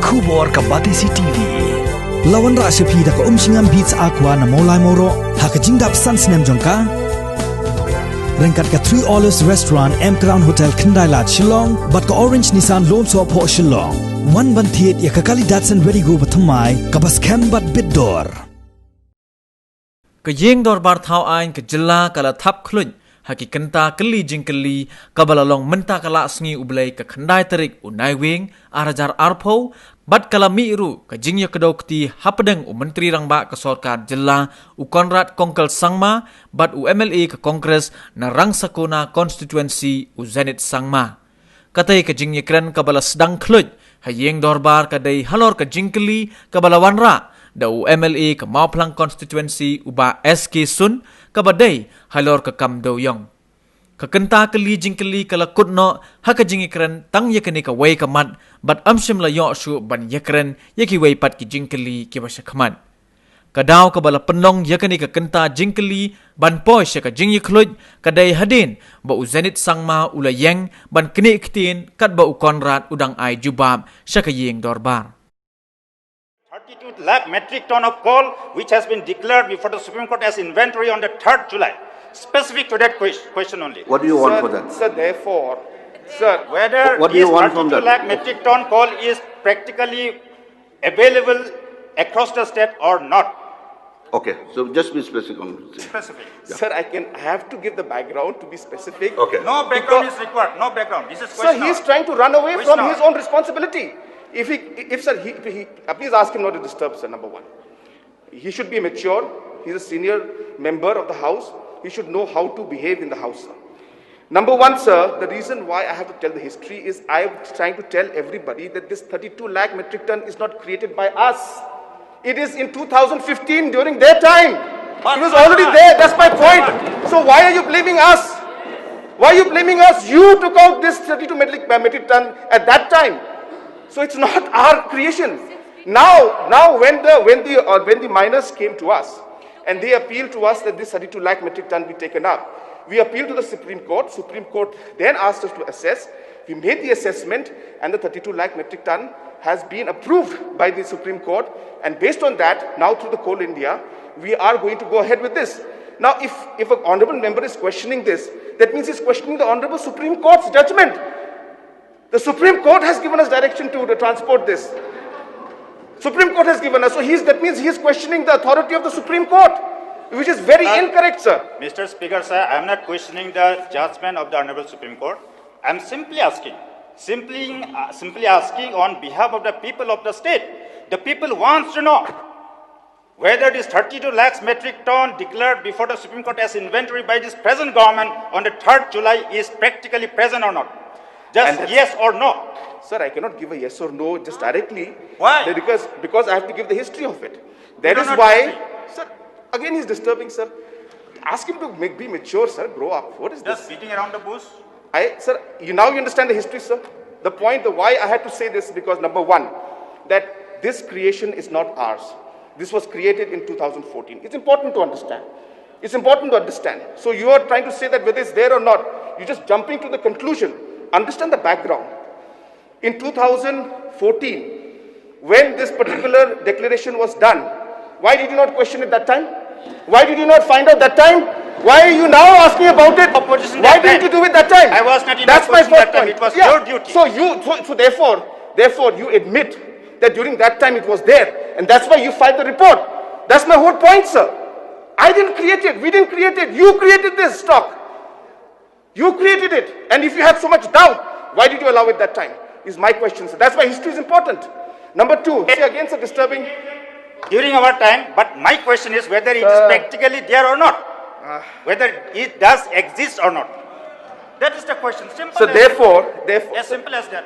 Kubor ka Batisi TV. Lawan ra sepi da ka singam beats aqua na molai moro hakajing dap sans nem jongka. Rengkat ka 3 Olives Restaurant M Crown Hotel Kndailat Shillong bat ka Orange Nissan Loan so po Shillong. One ban thiet ya ka kali Datsun ready go bathamai ka bas kem bat bidor. Ka Ïing Dorbar thau Ïing ka jilla kala Thap Khluit haki Kynta Jingkylli kabala long menta kala sngi ublay ka khandai tarik unai wing arajar arpo bat kala miru ka jingya kadokti hapadeng menteri rangba ka sorkar jilla u Conrad kongkal sangma bat u MLA ka Congress na rang sakona constituency u Zenith sangma katay ka jingya kren kabala sedang Khluit ha Ïing Dorbar kadai halor ka Jingkylli kabala wanra da u MLA ka Mauplang constituency uba SK Sun kabadai halor ka Kdew yong ka Kynta Jingkylli kala kutno haka jingikren tang yakani ka way ka mat bat amshim la yo shu ban yakren yaki way pat ki Jingkylli ki basha khaman Kdew ka bala penong yakani ka Kynta Jingkylli ban poy ka jingyi Khluit kadai hadin ba u Zenith sangma ula Ïing ban kni ktin kat ba u Conrad udang ai jubab shaka Ïing Dorbar 32 lakh metric ton of coal which has been declared before the Supreme Court as inventory on the 3rd July. Specific to that question only. What do you want for that? Sir, therefore, sir, whether what do you want from 32 that? lakh metric ton coal is practically available across the state or not. Okay, so just be specific on it. Specific. Yeah. Sir, I have to give the background to be specific. Okay. No background is required. No background. This is question. Sir, he's trying to run away from his own responsibility. Please ask him not to disturb, sir, number one. He should be mature. He's a senior member of the House. He should know how to behave in the House, sir. Number one, sir, the reason why I have to tell the history is I am trying to tell everybody that this 32 lakh metric ton is not created by us. It is in 2015 during their time. It was already there. That's my point. So why are you blaming us? Why are you blaming us? You took out this 32 metric ton at that time. So it's not our creation. Now when the miners came to us and they appealed to us that this 32 lakh metric ton be taken up, we appealed to the Supreme Court. Supreme Court then asked us to assess. We made the assessment and the 32 lakh metric ton has been approved by the Supreme Court, and based on that, now through the Coal India, we are going to go ahead with this. Now if an honourable member is questioning this, that means he's questioning the Honourable Supreme Court's judgment. The Supreme Court has given us direction to transport this. Supreme Court has given us, so that means he is questioning the authority of the Supreme Court, which is very incorrect, sir. Mr. Speaker, sir, I am not questioning the judgment of the Honourable Supreme Court. I am simply asking on behalf of the people of the state. The people wants to know whether this 32 lakhs metric ton declared before the Supreme Court as inventory by this present government on the 3rd July is practically present or not. Just yes or no. Sir, I cannot give a yes or no just directly. Why? Because I have to give the history of it. That is why, sir, again he's disturbing, sir. Ask him to be mature, sir. Grow up. What is this? Just beating around the bush? Sir, now you understand the history, sir. The point, why I had to say this, because number one, that this creation is not ours. This was created in 2014. It's important to understand. It's important to understand. So you are trying to say that whether it's there or not, you're just jumping to the conclusion. Understand the background. In 2014, when this particular declaration was done, why did you not question it that time? Why did you not find out that time? Why are you now asking about it? Why didn't you do it that time? I was not in That's my first point. It was your duty. So therefore you admit that during that time it was there, and that's why you filed the report. That's my whole point, sir. I didn't create it. We didn't create it. You created this stock. You created it. And if you had so much doubt, why did you allow it that time? Is my question, sir. That's why history is important. Number two, again, sir, disturbing. During our time, but my question is whether it is practically there or not. Whether it does exist or not. That is the question. Simple. So therefore, as simple as that.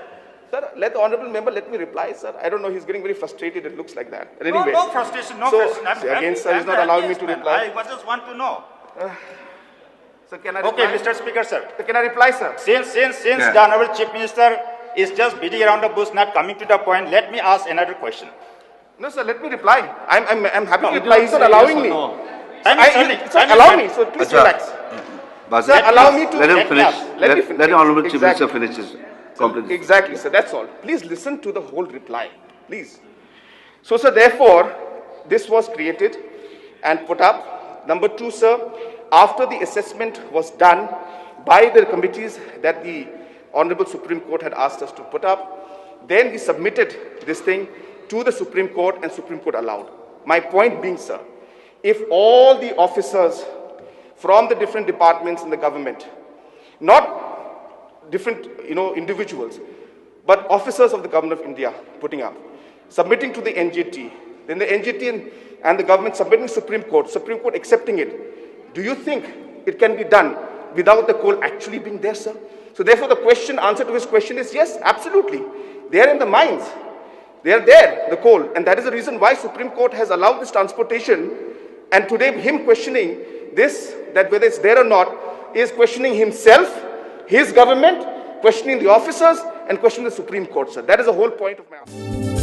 Sir, let the honourable member let me reply, sir. I don't know, he's getting very frustrated. It looks like that. Anyway, no frustration, no question. Again, sir, he's not allowing me to reply. I just want to know. So can I reply? Okay, Mr. Speaker, sir. So can I reply, sir? Since the Honourable Chief Minister is just beating around the bush, not coming to the point, let me ask another question. No, sir, let me reply. I'm happy to reply. He's not allowing me. Allow me, so please relax. Sir, allow me to... Let him finish. Let the Honourable Chief Minister finish his complaint. Exactly, sir, that's all. Please listen to the whole reply. Please. So, sir, therefore, this was created and put up. Number two, sir, after the assessment was done by the committees that the Honorable Supreme Court had asked us to put up, then we submitted this thing to the Supreme Court and Supreme Court allowed. My point being, sir, if all the officers from the different departments in the government, not different, individuals, but officers of the government of India putting up, submitting to the NGT, then the NGT and the government submitting Supreme Court accepting it, do you think it can be done without the coal actually being there, sir? So therefore the answer to his question is yes, absolutely. They are in the mines. They are there, the coal. And that is the reason why Supreme Court has allowed this transportation. And today him questioning this, that whether it's there or not, is questioning himself, his government, questioning the officers, and questioning the Supreme Court, sir. That is the whole point of my answer.